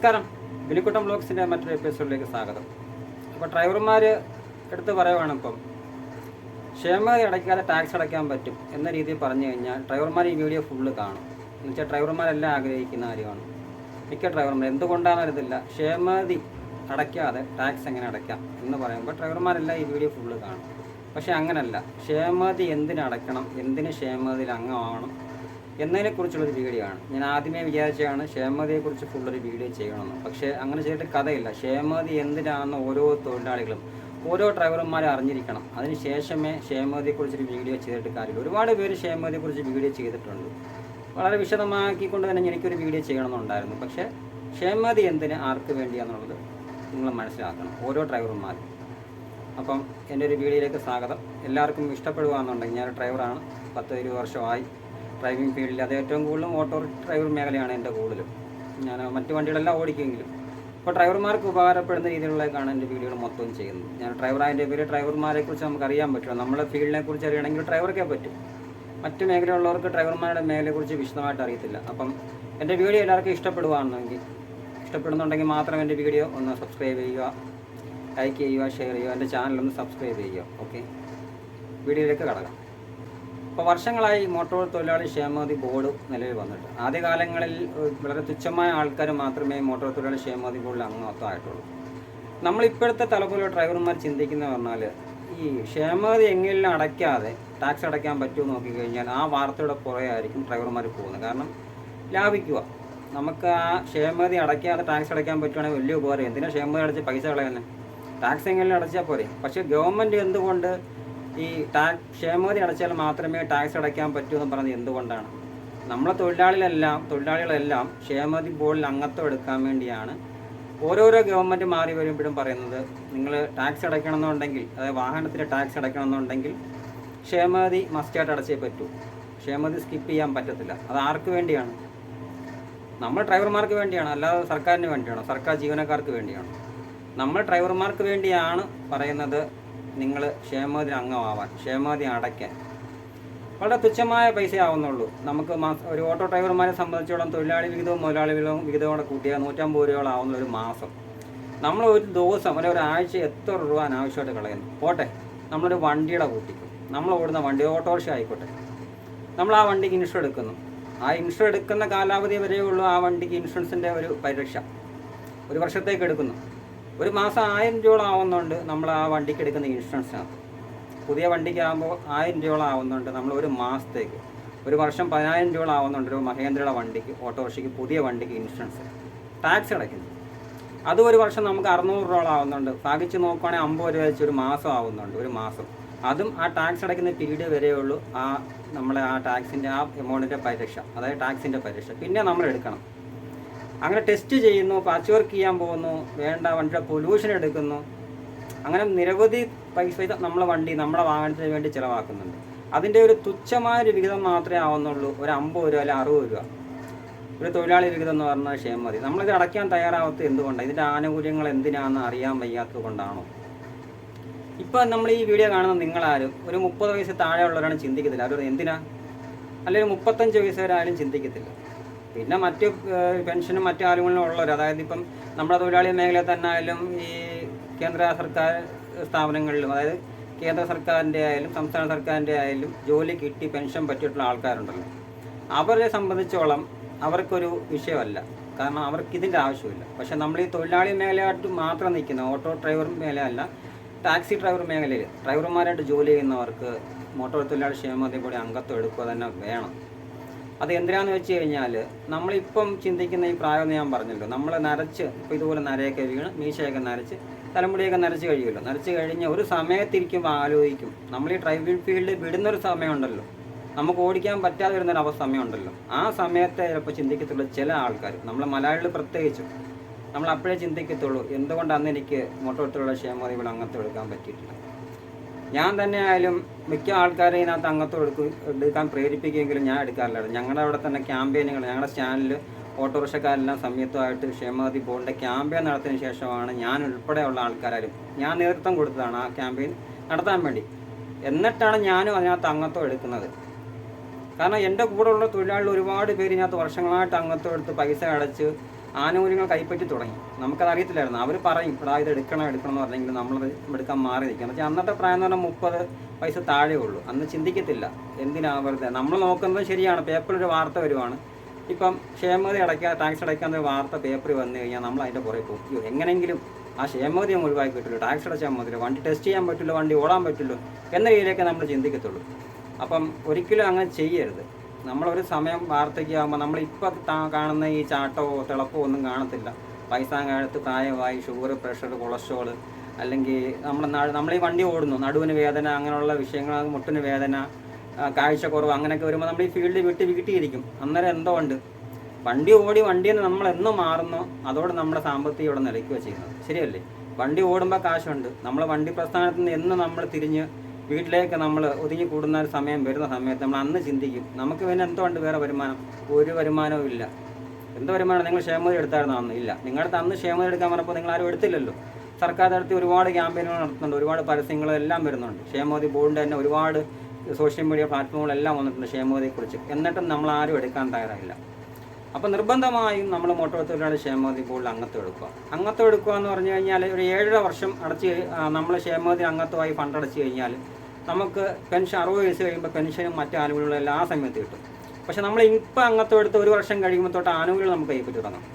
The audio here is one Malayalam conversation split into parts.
നമസ്കാരം, വിലിക്കുട്ടം ബ്ലോഗ്സിൻ്റെ മറ്റൊരു എപ്പിസോഡിലേക്ക് സ്വാഗതം. അപ്പോൾ ഡ്രൈവർമാർ എടുത്ത് പറയുവാണ്, ഇപ്പം ക്ഷേമതി അടയ്ക്കാതെ ടാക്സ് അടയ്ക്കാൻ പറ്റും എന്ന രീതിയിൽ പറഞ്ഞു കഴിഞ്ഞാൽ ഡ്രൈവർമാർ ഈ വീഡിയോ ഫുള്ള് കാണും. എന്ന് വെച്ചാൽ ഡ്രൈവർമാരെല്ലാം ആഗ്രഹിക്കുന്ന കാര്യമാണ്. മിക്ക ഡ്രൈവർമാർ എന്തുകൊണ്ടാണെന്നറിയത്തില്ല, ക്ഷേമതി അടയ്ക്കാതെ ടാക്സ് എങ്ങനെ അടയ്ക്കാം എന്ന് പറയുമ്പോൾ ഡ്രൈവർമാരെല്ലാം ഈ വീഡിയോ ഫുള്ള് കാണും. പക്ഷേ അങ്ങനല്ല, ക്ഷേമതി എന്തിനടയ്ക്കണം, എന്തിന് ക്ഷേമതിയിൽ അംഗമാവണം എന്നതിനെക്കുറിച്ചുള്ളൊരു വീഡിയോ ആണ്. ഞാൻ ആദ്യമേ വിചാരിച്ചതാണ് ക്ഷേമതിയെക്കുറിച്ച് ഫുള്ളൊരു വീഡിയോ ചെയ്യണമെന്ന്. പക്ഷേ അങ്ങനെ ചെയ്തിട്ട് കഥയില്ല. ക്ഷേമതി എന്തിനാണെന്ന് ഓരോ തൊഴിലാളികളും ഓരോ ഡ്രൈവർമാരും അറിഞ്ഞിരിക്കണം. അതിന് ശേഷമേ ക്ഷേമതിയെക്കുറിച്ചൊരു വീഡിയോ ചെയ്തിട്ട് കാര്യമില്ല. ഒരുപാട് പേര് ക്ഷേമതിയെക്കുറിച്ച് വീഡിയോ ചെയ്തിട്ടുണ്ട്. വളരെ വിശദമാക്കിക്കൊണ്ട് തന്നെ എനിക്കൊരു വീഡിയോ ചെയ്യണമെന്നുണ്ടായിരുന്നു. പക്ഷേ ക്ഷേമതി എന്തിന്, ആർക്ക് വേണ്ടിയാണെന്നുള്ളത് നിങ്ങൾ മനസ്സിലാക്കണം, ഓരോ ഡ്രൈവർമാരും. അപ്പം എൻ്റെ ഒരു വീഡിയോയിലേക്ക് സ്വാഗതം. എല്ലാവർക്കും ഇഷ്ടപ്പെടുകയാണെന്നുണ്ടെങ്കിൽ, ഞാൻ ഡ്രൈവറാണ്, 10-20 വർഷമായി ഡ്രൈവിംഗ് ഫീൽഡിൽ. അത് ഏറ്റവും കൂടുതലും ഓട്ടോ ഡ്രൈവർ മേഖലയാണ് എൻ്റെ കൂടുതലും. ഞാൻ മറ്റു വണ്ടികളെല്ലാം ഓടിക്കുമെങ്കിലും ഇപ്പോൾ ഡ്രൈവർമാർക്ക് ഉപകാരപ്പെടുന്ന രീതിയിലുള്ളതാണ് എൻ്റെ വീഡിയോകൾ മൊത്തവും ചെയ്യുന്നത്. ഞാൻ ഡ്രൈവറായതിൻ്റെ പേര് ഡ്രൈവർമാരെക്കുറിച്ച് നമുക്ക് അറിയാൻ പറ്റുമോ, നമ്മളെ ഫീൽഡിനെ കുറിച്ച് അറിയണമെങ്കിൽ ഡ്രൈവർക്കേ പറ്റും. മറ്റു മേഖലയുള്ളവർക്ക് ഡ്രൈവർമാരുടെ മേഖലയെക്കുറിച്ച് വിശദമായിട്ട് അറിയത്തില്ല. അപ്പം എൻ്റെ വീഡിയോ എല്ലാവർക്കും ഇഷ്ടപ്പെടുന്നുണ്ടെങ്കിൽ മാത്രം എൻ്റെ വീഡിയോ ഒന്ന് സബ്സ്ക്രൈബ് ചെയ്യുക, ലൈക്ക് ചെയ്യുക, ഷെയർ ചെയ്യുക, എൻ്റെ ചാനലൊന്ന് സബ്സ്ക്രൈബ് ചെയ്യുക. ഓക്കെ, വീഡിയോയിലേക്ക് കടക്കാം. ഇപ്പോൾ വർഷങ്ങളായി മോട്ടോർ തൊഴിലാളി ക്ഷേമനിധി ബോർഡ് നിലവിൽ വന്നിട്ട്. ആദ്യകാലങ്ങളിൽ വളരെ തുച്ഛമായ ആൾക്കാർ മാത്രമേ മോട്ടോർ തൊഴിലാളി ക്ഷേമനിധി ബോർഡിൽ അംഗത്വമായിട്ടുള്ളൂ. നമ്മളിപ്പോഴത്തെ തലമുറ ഡ്രൈവർമാർ ചിന്തിക്കുന്നത് പറഞ്ഞാൽ, ഈ ക്ഷേമനിധി എങ്ങനെയും അടയ്ക്കാതെ ടാക്സ് അടയ്ക്കാൻ പറ്റുമോ നോക്കിക്കഴിഞ്ഞാൽ ആ വാർത്തയുടെ പുറകെ ആയിരിക്കും ഡ്രൈവർമാർ പോകുന്നത്. കാരണം ലാഭിക്കുക. നമുക്ക് ആ ക്ഷേമനിധി അടയ്ക്കാതെ ടാക്സ് അടയ്ക്കാൻ പറ്റുവാണെങ്കിൽ വലിയ ഉപകാരം. എന്തിനാ ക്ഷേമനിധി അടച്ച് പൈസ കളയുന്നത്? ടാക്സ് എങ്ങനെയും അടച്ചാൽ പോരെ. പക്ഷേ ഗവൺമെൻറ് എന്തുകൊണ്ട് ഈ ക്ഷേമനിധി അടച്ചാൽ മാത്രമേ ടാക്സ് അടയ്ക്കാൻ പറ്റൂ എന്ന് പറയുന്നത് എന്തുകൊണ്ടാണ്? നമ്മളെ തൊഴിലാളികളെല്ലാം ക്ഷേമനിധി ബോർഡിൽ അംഗത്വം എടുക്കാൻ വേണ്ടിയാണ് ഓരോരോ ഗവൺമെൻറ് മാറി വരുമ്പോഴും പറയുന്നത്, നിങ്ങൾ ടാക്സ് അടയ്ക്കണമെന്നുണ്ടെങ്കിൽ, അതായത് വാഹനത്തിൻ്റെ ടാക്സ് അടയ്ക്കണമെന്നുണ്ടെങ്കിൽ ക്ഷേമനിധി മസ്റ്റായിട്ട് അടച്ചേ പറ്റൂ. ക്ഷേമനിധി സ്കിപ്പ് ചെയ്യാൻ പറ്റത്തില്ല. അത് ആർക്ക് വേണ്ടിയാണ്? നമ്മൾ ഡ്രൈവർമാർക്ക് വേണ്ടിയാണ്, അല്ലാതെ സർക്കാരിന് വേണ്ടിയാണോ? സർക്കാർ ജീവനക്കാർക്ക് വേണ്ടിയാണ്. നമ്മൾ ഡ്രൈവർമാർക്ക് വേണ്ടിയാണ് പറയുന്നത്, നിങ്ങൾ ക്ഷേമനിധി അംഗമാവാൻ, ക്ഷേമനിധി അടയ്ക്കാൻ. വളരെ തുച്ഛമായ പൈസ ആവുന്നുള്ളൂ. നമുക്ക് ഒരു ഓട്ടോ ഡ്രൈവർമാരെ സംബന്ധിച്ചോളം തൊഴിലാളി വിഹിതവും മുതലാളി വിഹിതവും കൂടെ കൂട്ടിയാൽ 150 രൂപയോളം ആവുന്ന ഒരു മാസം. നമ്മൾ ഒരു ദിവസം അല്ലെങ്കിൽ ഒരാഴ്ച എത്ര രൂപ അനാവശ്യമായിട്ട് കളയുന്നു? പോട്ടെ, നമ്മളൊരു വണ്ടിയുടെ കൂട്ടിക്കും, നമ്മൾ ഓടുന്ന വണ്ടി ഓട്ടോറിക്ഷ ആയിക്കോട്ടെ, നമ്മൾ ആ വണ്ടിക്ക് ഇൻഷുർ എടുക്കുന്നു. ആ ഇൻഷുർ എടുക്കുന്ന കാലാവധി വരെയുള്ളൂ ആ വണ്ടിക്ക് ഇൻഷുറൻസിൻ്റെ ഒരു പരിരക്ഷ. ഒരു വർഷത്തേക്ക് എടുക്കുന്നു. ഒരു മാസം 1000 രൂപയോളം ആവുന്നുണ്ട് നമ്മൾ ആ വണ്ടിക്ക് എടുക്കുന്ന ഇൻഷുറൻസിനകത്ത്. പുതിയ വണ്ടിക്കാകുമ്പോൾ 1000 രൂപയോളം ആവുന്നുണ്ട് നമ്മൾ ഒരു മാസത്തേക്ക്. ഒരു വർഷം 10000 രൂപയോളം ആവുന്നുണ്ട് ഒരു മഹേന്ദ്രയുടെ വണ്ടിക്ക്, ഓട്ടോറിക്ഷയ്ക്ക്, പുതിയ വണ്ടിക്ക് ഇൻഷുറൻസ്. ടാക്സ് അടയ്ക്കുന്നു. അത് ഒരു വർഷം നമുക്ക് 600 രൂപയോളം ആവുന്നുണ്ട്. ഭാഗിച്ച് നോക്കുവാണെങ്കിൽ 50 രൂപ വെച്ച് ഒരു മാസം ആവുന്നുണ്ട്, ഒരു മാസം. അതും ആ ടാക്സ് അടയ്ക്കുന്ന പീരീഡ് വരെയുള്ളൂ നമ്മളെ ആ ടാക്സിൻ്റെ ആ എമൗണ്ടിൻ്റെ പരിരക്ഷ, അതായത് ടാക്സിൻ്റെ പരിരക്ഷ. പിന്നെ നമ്മൾ എടുക്കണം. അങ്ങനെ ടെസ്റ്റ് ചെയ്യുന്നു, പാച്ച് വർക്ക് ചെയ്യാൻ പോകുന്നു, വേണ്ട വണ്ടിയുടെ പൊല്യൂഷൻ എടുക്കുന്നു. അങ്ങനെ നിരവധി പൈസ നമ്മുടെ വാഹനത്തിന് വേണ്ടി ചിലവാക്കുന്നുണ്ട്. അതിൻ്റെ ഒരു തുച്ഛമായൊരു വിഹിതം മാത്രമേ ആവുന്നുള്ളൂ. ഒരു 50 രൂപ അല്ലെങ്കിൽ 60 രൂപ ഒരു തൊഴിലാളി വിഹിതം എന്ന് പറഞ്ഞാൽ ക്ഷേമനിധി. നമ്മളിത് അടയ്ക്കാൻ തയ്യാറാവാത്തത് എന്തുകൊണ്ടാണ്? ഇതിൻ്റെ ആനുകൂല്യങ്ങൾ എന്തിനാണെന്ന് അറിയാൻ വയ്യാത്തത് കൊണ്ടാണോ? ഇപ്പം നമ്മൾ ഈ വീഡിയോ കാണുന്ന നിങ്ങളാരും ഒരു 30 വയസ്സ് താഴെ ഉള്ളവരാണ് ചിന്തിക്കത്തില്ല. അവർ എന്തിനാ? അല്ലെങ്കിൽ 35 വയസ്സ് വരെ ആരും ചിന്തിക്കത്തില്ല. പിന്നെ മറ്റ് പെൻഷനും മറ്റു ആനുകൂല്യങ്ങളും ഉള്ളവർ, അതായത് ഇപ്പം നമ്മുടെ തൊഴിലാളി മേഖലയിൽ തന്നെ ആയാലും ഈ കേന്ദ്ര സർക്കാർ സ്ഥാപനങ്ങളിലും, അതായത് കേന്ദ്ര സർക്കാരിൻ്റെ ആയാലും സംസ്ഥാന സർക്കാരിൻ്റെ ആയാലും ജോലി കിട്ടി പെൻഷൻ പറ്റിയിട്ടുള്ള ആൾക്കാരുണ്ടല്ലോ, അവരെ സംബന്ധിച്ചോളം അവർക്കൊരു വിഷയമല്ല. കാരണം അവർക്ക് ഇതിൻ്റെ ആവശ്യമില്ല. പക്ഷേ നമ്മൾ ഈ തൊഴിലാളി മേഖലയായിട്ട് മാത്രം നിൽക്കുന്ന ഓട്ടോ ഡ്രൈവർ മേഖലയല്ല, ടാക്സി ഡ്രൈവർ മേഖലയിൽ ഡ്രൈവർമാരായിട്ട് ജോലി ചെയ്യുന്നവർക്ക് മോട്ടോർ തൊഴിലാളി ക്ഷേമനിധി കൂടി അംഗത്വം എടുക്കുക തന്നെ വേണം. അത് എന്തിനാന്ന് വെച്ച് കഴിഞ്ഞാൽ, നമ്മളിപ്പം ചിന്തിക്കുന്ന ഈ പ്രായം ഞാൻ പറഞ്ഞല്ലോ, നമ്മൾ നരച്ച് ഇപ്പോൾ ഇതുപോലെ നരയൊക്കെ വീണ് മീശയൊക്കെ നരച്ച് തലമുടിയൊക്കെ നരച്ച് കഴിയുമല്ലോ. നരച്ച് കഴിഞ്ഞ് ഒരു സമയത്തിരിക്കുമ്പോൾ ആലോചിക്കും, നമ്മൾ ഈ ഡ്രൈവിംഗ് ഫീൽഡ് വിടുന്നൊരു സമയമുണ്ടല്ലോ, നമുക്ക് ഓടിക്കാൻ പറ്റാതെ വരുന്നൊരു സമയമുണ്ടല്ലോ. ആ സമയത്തെ ചിലപ്പോൾ ചിന്തിക്കത്തുള്ളൂ ചില ആൾക്കാർ, നമ്മളെ മലയാളികൾ പ്രത്യേകിച്ചും. നമ്മൾ അപ്പോഴേ ചിന്തിക്കത്തുള്ളൂ, എന്തുകൊണ്ട് അന്ന് എനിക്ക് മോട്ടോർ തൊഴിലാളി ക്ഷേമനിധി ഇവിടെ അംഗത്വം എടുക്കാൻ പറ്റിയിട്ടില്ല. ഞാൻ തന്നെ ആയാലും മിക്ക ആൾക്കാരെ ഇതിനകത്ത് അംഗത്വം എടുക്കാൻ പ്രേരിപ്പിക്കുമെങ്കിലും ഞാൻ എടുക്കാറില്ലായിരുന്നു. ഞങ്ങളുടെ അവിടെ തന്നെ ക്യാമ്പയിനുകൾ, ഞങ്ങളുടെ ചാനലിൽ ഓട്ടോറിക്ഷക്കാരെല്ലാം സംയുക്തമായിട്ട് ക്ഷേമനിധി ബോർഡിൻ്റെ ക്യാമ്പയിൻ നടത്തിയതിന് ശേഷമാണ് ഞാൻ ഉൾപ്പെടെയുള്ള ആൾക്കാരും ഞാൻ നേതൃത്വം കൊടുത്തതാണ് ആ ക്യാമ്പയിൻ നടത്താൻ വേണ്ടി. എന്നിട്ടാണ് ഞാനും അതിനകത്ത് അംഗത്വം എടുക്കുന്നത്. കാരണം എൻ്റെ കൂടെയുള്ള തൊഴിലാളികൾ ഒരുപാട് പേര് ഇതിനകത്ത് വർഷങ്ങളായിട്ട് അംഗത്വം എടുത്ത് പൈസ അടച്ച് ആനുകൂല്യങ്ങൾ കൈപ്പറ്റി തുടങ്ങി. നമുക്കത് അറിയത്തില്ലായിരുന്നു. അവർ പറയും ഇവിടെ ഇത് എടുക്കണം എന്ന് പറഞ്ഞെങ്കിൽ നമ്മളത് എടുക്കാൻ മാറി നിൽക്കുക. പക്ഷേ അന്നത്തെ പ്രായം എന്ന് പറഞ്ഞാൽ 30 വയസ്സ് താഴെ ഉള്ളൂ. അന്ന് ചിന്തിക്കത്തില്ല എന്തിനാ വെറുതെ. നമ്മൾ നോക്കുന്നത് ശരിയാണ്, പേപ്പറിലൊരു വാർത്ത വരുവാണ്, ഇപ്പം ക്ഷേമനിധി അടയ്ക്കുക, ടാക്സ് അടയ്ക്കാന്നൊരു വാർത്ത പേപ്പറിൽ വന്നു കഴിഞ്ഞാൽ നമ്മൾ അതിൻ്റെ പുറകെ പോകും. എങ്ങനെയെങ്കിലും ആ ക്ഷേമനിധി അങ്ങ് ഒഴിവാക്കി കിട്ടുള്ളൂ, ടാക്സ് അടച്ചാൽ മതിയല്ലോ, വണ്ടി ടെസ്റ്റ് ചെയ്യാൻ പറ്റില്ലോ, വണ്ടി ഓടാൻ പറ്റില്ലോ എന്ന രീതിയിലേക്ക് നമ്മൾ ചിന്തിക്കത്തുള്ളൂ. അപ്പം ഒരിക്കലും അങ്ങനെ ചെയ്യരുത്. നമ്മളൊരു സമയം വാർത്തയ്ക്കാകുമ്പോൾ നമ്മളിപ്പോൾ കാണുന്ന ഈ ചാട്ടമോ തിളപ്പോ ഒന്നും കാണത്തില്ല. വയസ്സാകാലത്ത് പ്രായമായി ഷുഗർ, പ്രഷർ, കൊളസ്ട്രോൾ, അല്ലെങ്കിൽ നമ്മൾ ഈ വണ്ടി ഓടുന്നു, നടുവിന് വേദന, അങ്ങനെയുള്ള വിഷയങ്ങൾ, മുട്ടിന് വേദന, കാഴ്ചക്കുറവ്, അങ്ങനെയൊക്കെ വരുമ്പോൾ നമ്മൾ ഈ ഫീൽഡ് വീട്ടിയിരിക്കും. അന്നേരം എന്തോ ഉണ്ട്, വണ്ടിയിൽ നിന്ന് നമ്മൾ എന്ന് മാറുന്നോ അതോടെ നമ്മുടെ സാമ്പത്തികം ഇവിടെ നിലയ്ക്കുക ചെയ്യുന്നത്. ശരിയല്ലേ? വണ്ടി ഓടുമ്പോൾ കാശുണ്ട്. നമ്മൾ വണ്ടി പ്രസ്ഥാനത്തിൽ നിന്ന് എന്ന് നമ്മൾ തിരിഞ്ഞ് വീട്ടിലേക്ക് നമ്മൾ ഒതുങ്ങി കൂടുന്ന ഒരു സമയം വരുന്ന സമയത്ത് നമ്മൾ അന്ന് ചിന്തിക്കും, നമുക്ക് പിന്നെ എന്തുകൊണ്ട് വേറെ വരുമാനം? ഒരു വരുമാനവും ഇല്ല. എന്ത് വരുമാനം? നിങ്ങൾ ക്ഷേമനിധി എടുത്തായിരുന്നു അന്ന്? ഇല്ല. നിങ്ങളുടെ അന്ന് ക്ഷേമനിധി എടുക്കാൻ പറഞ്ഞപ്പോൾ നിങ്ങൾ ആരും എടുത്തില്ലല്ലോ. സർക്കാർ തലത്തിൽ ഒരുപാട് ക്യാമ്പയിനുകൾ നടത്തുന്നുണ്ട്, ഒരുപാട് പരസ്യങ്ങളെല്ലാം വരുന്നുണ്ട്. ക്ഷേമനിധി ബോർഡിൻ്റെ തന്നെ ഒരുപാട് സോഷ്യൽ മീഡിയ പ്ലാറ്റ്ഫോമുകളെല്ലാം വന്നിട്ടുണ്ട് ക്ഷേമനിധിയെക്കുറിച്ച്. എന്നിട്ടും നമ്മൾ ആരും എടുക്കാൻ തയ്യാറായില്ല. അപ്പോൾ നിർബന്ധമായും നമ്മൾ മോട്ടോർ തൊഴിലാളി ക്ഷേമനിധി ബോർഡിൽ അംഗത്വം എടുക്കുക എന്ന് പറഞ്ഞു കഴിഞ്ഞാൽ ഒരു 7.5 വർഷം നമ്മൾ ക്ഷേമനിധി അംഗത്വമായി ഫണ്ട് അടച്ചു കഴിഞ്ഞാൽ നമുക്ക് പെൻഷൻ 60 വയസ്സ് കഴിയുമ്പോൾ പെൻഷനും മറ്റു ആനുകൂല്യങ്ങളും എല്ലാ സമയത്ത് കിട്ടും. പക്ഷേ നമ്മൾ ഇപ്പോൾ അംഗത്വം എടുത്ത് 1 വർഷം കഴിയുമ്പോൾ തൊട്ട് ആനുകൂല്യം നമുക്ക് കൈപ്പറ്റി തുടങ്ങാം.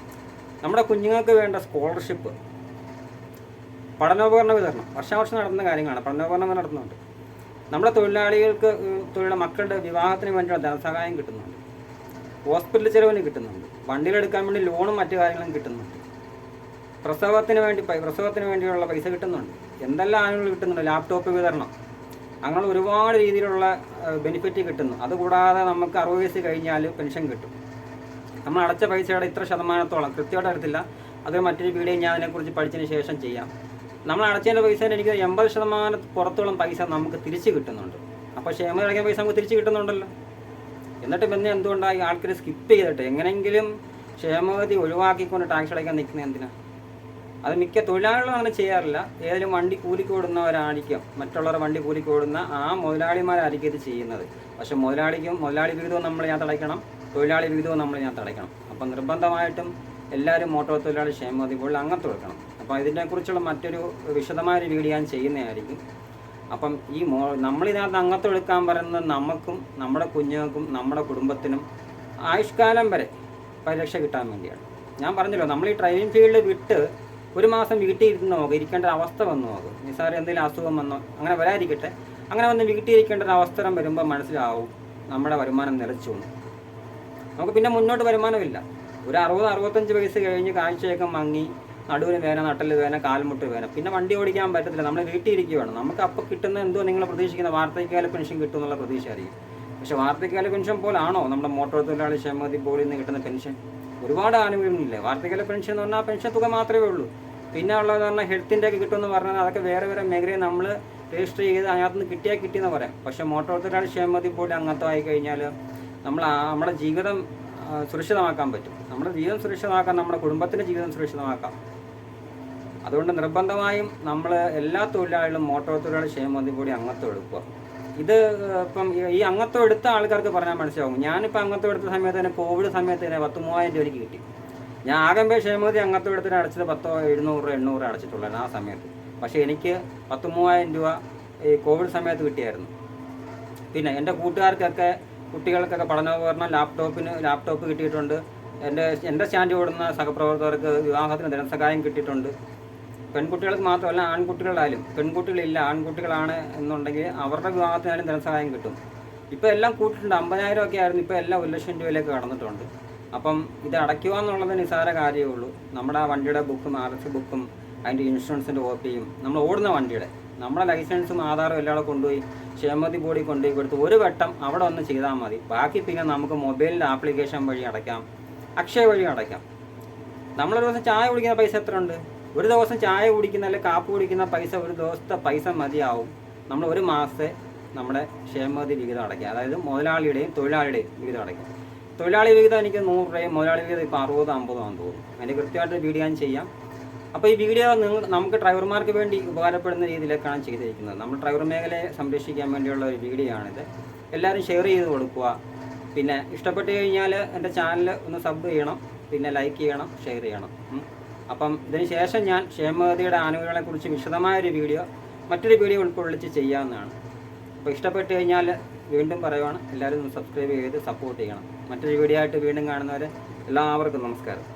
നമ്മുടെ കുഞ്ഞുങ്ങൾക്ക് വേണ്ട സ്കോളർഷിപ്പ്, പഠനോപകരണ വിതരണം വർഷാവർഷം നടത്തുന്ന കാര്യങ്ങളാണ്. പഠനോപകരണം നടത്തുന്നുണ്ട്. നമ്മുടെ തൊഴിലാളികളുടെ മക്കളുടെ വിവാഹത്തിന് വേണ്ടിയുള്ള ധനസഹായം കിട്ടുന്നുണ്ട്. ഹോസ്പിറ്റൽ ചിലവിന് കിട്ടുന്നുണ്ട്. വണ്ടിയിലെടുക്കാൻ വേണ്ടി ലോണും മറ്റു കാര്യങ്ങളും കിട്ടുന്നുണ്ട്. പ്രസവത്തിന് വേണ്ടിയുള്ള പൈസ കിട്ടുന്നുണ്ട്. എന്തെല്ലാം ആനുകൂല്യം കിട്ടുന്നുണ്ട്. ലാപ്ടോപ്പ് വിതരണം, അങ്ങനെ ഒരുപാട് രീതിയിലുള്ള ബെനിഫിറ്റ് കിട്ടുന്നു. അതുകൂടാതെ നമുക്ക് 60 വയസ്സ് കഴിഞ്ഞാൽ പെൻഷൻ കിട്ടും. നമ്മൾ അടച്ച പൈസയുടെ ഇത്ര ശതമാനത്തോളം കൃത്യമായിട്ട് അറിയത്തില്ല, അത് മറ്റൊരു വീഡിയോ ഞാൻ അതിനെക്കുറിച്ച് പഠിച്ചതിന് ശേഷം ചെയ്യാം. നമ്മൾ അടച്ചതിൻ്റെ പൈസ എനിക്ക് 80% പുറത്തോളം പൈസ നമുക്ക് തിരിച്ച് കിട്ടുന്നുണ്ട്. അപ്പോൾ ക്ഷേമനിധി അടയ്ക്കുന്ന പൈസ നമുക്ക് തിരിച്ച് കിട്ടുന്നുണ്ടല്ലോ. എന്നിട്ട് പിന്നെ എന്തുകൊണ്ടായി ആൾക്കാർ സ്കിപ്പ് ചെയ്തിട്ട് എങ്ങനെയെങ്കിലും ക്ഷേമനിധി ഒഴിവാക്കിക്കൊണ്ട് ടാക്സ് അടയ്ക്കാൻ നിൽക്കുന്നത് എന്തിനാ? അത് മിക്ക തൊഴിലാളികളും അങ്ങനെ ചെയ്യാറില്ല. ഏതെങ്കിലും വണ്ടി കൂലിക്ക് ഓടുന്നവരായിരിക്കും, മറ്റുള്ളവരുടെ വണ്ടി കൂലിക്ക് ഓടുന്ന ആ മുതലാളിമാരായിരിക്കും ഇത് ചെയ്യുന്നത്. പക്ഷെ മുതലാളി വിഹിതവും നമ്മൾ ഞാൻ തടയ്ക്കണം, തൊഴിലാളി വിഹിതവും നമ്മൾ ഞാൻ തടയ്ക്കണം. അപ്പം നിർബന്ധമായിട്ടും എല്ലാവരും മോട്ടോർ തൊഴിലാളി ക്ഷേമനിധി ബോർഡിൽ അംഗത്വം എടുക്കണം. അപ്പോൾ ഇതിനെക്കുറിച്ചുള്ള മറ്റൊരു വിശദമായൊരു വീഡിയോ ഞാൻ ചെയ്യുന്നതായിരിക്കും. അപ്പം നമ്മളിതിനകത്ത് അംഗത്വം എടുക്കാൻ പറയുന്നത് നമുക്കും നമ്മുടെ കുഞ്ഞുങ്ങൾക്കും നമ്മുടെ കുടുംബത്തിനും ആയുഷ്കാലം വരെ പരിരക്ഷ കിട്ടാൻ വേണ്ടിയാണ്. ഞാൻ പറഞ്ഞല്ലോ, നമ്മൾ ഈ ഡ്രൈവിംഗ് ഫീൽഡ് വിട്ട് 1 മാസം വീട്ടിൽ ഇരുന്ന് നോക്കുക, ഇരിക്കേണ്ട അവസ്ഥ വന്നു നോക്കും. നിസ്സാരം എന്തെങ്കിലും അസുഖം വന്നോ അങ്ങനെ വരാതിരിക്കട്ടെ, അങ്ങനെ വന്ന് വീട്ടിൽ ഇരിക്കേണ്ട ഒരു അവസരം വരുമ്പോൾ മനസ്സിലാവും നമ്മുടെ വരുമാനം നിലച്ചു. നമുക്ക് പിന്നെ മുന്നോട്ട് വരുമാനമില്ല. ഒരു 60-65 വയസ്സ് കഴിഞ്ഞ് കാഴ്ചയൊക്കെ മങ്ങി, നടുവിന് വേദന, നട്ടല് വേദന, കാൽമുട്ട് വേദന, പിന്നെ വണ്ടി ഓടിക്കാൻ പറ്റത്തില്ല. നമ്മൾ വീട്ടിൽ ഇരിക്കുകയാണ്. നമുക്ക് അപ്പോൾ കിട്ടുന്ന എന്തോ നിങ്ങൾ പ്രതീക്ഷിക്കുന്ന വാർദ്ധക്യകാല പെൻഷൻ കിട്ടും എന്നുള്ള പ്രതീക്ഷ അറിയും. പക്ഷേ വാർദ്ധക്യകാല പെൻഷൻ പോലാണോ നമ്മുടെ മോട്ടോർ തൊഴിലാളി ക്ഷേമനിധി ബോർഡിൽ നിന്ന് കിട്ടുന്ന പെൻഷൻ? ഒരുപാട് ആനുകൂല്യങ്ങളില്ലേ. വാർദ്ധക്യകാല പെൻഷൻ എന്ന് പറഞ്ഞാൽ പെൻഷൻ തുക മാത്രമേ ഉള്ളൂ. പിന്നെ ഉള്ളതെന്ന് പറഞ്ഞാൽ ഹെൽത്തിൻ്റെ ഒക്കെ കിട്ടുമെന്ന് പറഞ്ഞാൽ അതൊക്കെ വേറെ മേഖലയിൽ നമ്മൾ രജിസ്റ്റർ ചെയ്ത് അതിനകത്ത് നിന്ന് കിട്ടിയെന്ന് പറയാം. പക്ഷേ മോട്ടോർ തൊഴിലാളി ക്ഷേമനിധി ബോർഡിൽ അംഗത്വമായി കഴിഞ്ഞാൽ നമ്മുടെ ജീവിതം സുരക്ഷിതമാക്കാൻ പറ്റും. നമ്മുടെ ജീവിതം സുരക്ഷിതമാക്കാൻ, നമ്മുടെ കുടുംബത്തിൻ്റെ ജീവിതം സുരക്ഷിതമാക്കാം. അതുകൊണ്ട് നിർബന്ധമായും നമ്മൾ എല്ലാ തൊഴിലാളികളും മോട്ടോർ തൊഴിലാളി ക്ഷേമനിധി ബോർഡിൽ അംഗത്വം എടുക്കുക. ഇത് ഇപ്പം ഈ അംഗത്വം എടുത്ത ആൾക്കാർക്ക് പറഞ്ഞാൽ മനസ്സിലാവും. ഞാനിപ്പോൾ അംഗത്വം എടുത്ത സമയത്ത് തന്നെ കോവിഡ് സമയത്ത് തന്നെ 10,000 രൂപയ്ക്ക് കിട്ടി. ഞാൻ ആകെ ക്ഷേമനിധി അംഗത്വം എടുത്തിട്ട് അടച്ചത് 700-800 അടച്ചിട്ടുള്ളത് ആ സമയത്ത്. പക്ഷേ എനിക്ക് 13,000 രൂപ ഈ കോവിഡ് സമയത്ത് കിട്ടിയായിരുന്നു. പിന്നെ എൻ്റെ കുട്ടികൾക്കൊക്കെ പഠനോപകരണം, ലാപ്ടോപ്പ് കിട്ടിയിട്ടുണ്ട്. എൻ്റെ സ്റ്റാൻഡ് ഓടുന്ന സഹപ്രവർത്തകർക്ക് വിവാഹത്തിന് ധനസഹായം കിട്ടിയിട്ടുണ്ട്. പെൺകുട്ടികൾക്ക് മാത്രമല്ല, ആൺകുട്ടികളായാലും. പെൺകുട്ടികളില്ല, ആൺകുട്ടികളാണ് എന്നുണ്ടെങ്കിൽ അവരുടെ വിവാഹത്തിനായാലും ധനസഹായം കിട്ടും. ഇപ്പോൾ എല്ലാം കൂട്ടിയിട്ടുണ്ട്. 50,000 ഒക്കെ ആയിരുന്നു, ഇപ്പോൾ എല്ലാം 1,00,000 രൂപയിലേക്ക് കടന്നിട്ടുണ്ട്. അപ്പം ഇത് അടയ്ക്കുക എന്നുള്ളത് നിസ്സാര കാര്യമേ ഉള്ളൂ. നമ്മുടെ വണ്ടിയുടെ ബുക്കും RC ബുക്കും അതിൻ്റെ ഇൻഷുറൻസിൻ്റെ കോപ്പിയും നമ്മൾ ഓടുന്ന വണ്ടിയുടെ നമ്മുടെ ലൈസൻസും ആധാറും എല്ലാം കൊണ്ടുപോയി ക്ഷേമനിധി ബോർഡിൽ കൊണ്ടുപോയി കൊടുത്ത് ഒരു വട്ടം അവിടെ ഒന്ന് ചെയ്താൽ മതി. ബാക്കി പിന്നെ നമുക്ക് മൊബൈലിൻ്റെ ആപ്ലിക്കേഷൻ വഴി അടയ്ക്കാം, അക്ഷയ വഴി അടയ്ക്കാം. നമ്മളൊരു ദിവസം ചായ കുടിക്കുന്ന പൈസ എത്ര ഉണ്ട്? ഒരു ദിവസം ചായ കുടിക്കുന്ന അല്ലെങ്കിൽ കാപ്പ് കുടിക്കുന്ന പൈസ, ഒരു ദിവസത്തെ പൈസ മതിയാവും നമ്മൾ 1 മാസത്തെ നമ്മുടെ ക്ഷേമനിധി വിഹിതം അടയ്ക്കുക. അതായത് മുതലാളിയുടെയും തൊഴിലാളിയുടെയും വിഹിതം അടയ്ക്കുക. തൊഴിലാളി വിഹിതം എനിക്ക് 100 രൂപയും മുതലാളി വിഹിതം ഇപ്പോൾ 60-50 ആണെന്ന് തോന്നുന്നു. അതിൻ്റെ കൃത്യമായിട്ട് വീഡിയോ ഞാൻ ചെയ്യാം. അപ്പോൾ ഈ വീഡിയോ നമുക്ക് ഡ്രൈവർമാർക്ക് വേണ്ടി ഉപകാരപ്പെടുന്ന രീതിയിലേക്കാണ് ചെയ്തിരിക്കുന്നത്. നമ്മൾ ഡ്രൈവർ മേഖലയെ സംരക്ഷിക്കാൻ വേണ്ടിയുള്ള ഒരു വീഡിയോ ആണിത്. എല്ലാവരും ഷെയർ ചെയ്ത് കൊടുക്കുക. പിന്നെ ഇഷ്ടപ്പെട്ട് കഴിഞ്ഞാൽ എൻ്റെ ചാനൽ ഒന്ന് സബ് ചെയ്യണം. പിന്നെ ലൈക്ക് ചെയ്യണം, ഷെയർ ചെയ്യണം. അപ്പം ഇതിന് ശേഷം ഞാൻ ക്ഷേമനിധിയുടെ ആനുകൂല്യങ്ങളെക്കുറിച്ച് വിശദമായൊരു വീഡിയോ മറ്റൊരു വീഡിയോ ഉൾക്കൊള്ളിച്ച് ചെയ്യാവുന്നതാണ്. അപ്പോൾ ഇഷ്ടപ്പെട്ട് കഴിഞ്ഞാൽ വീണ്ടും പറയുവാണ്, എല്ലാവരും ഒന്ന് സബ്സ്ക്രൈബ് ചെയ്ത് സപ്പോർട്ട് ചെയ്യണം. മറ്റൊരു വീഡിയോ ആയിട്ട് വീണ്ടും കാണുന്നവരെ എല്ലാവർക്കും നമസ്കാരം.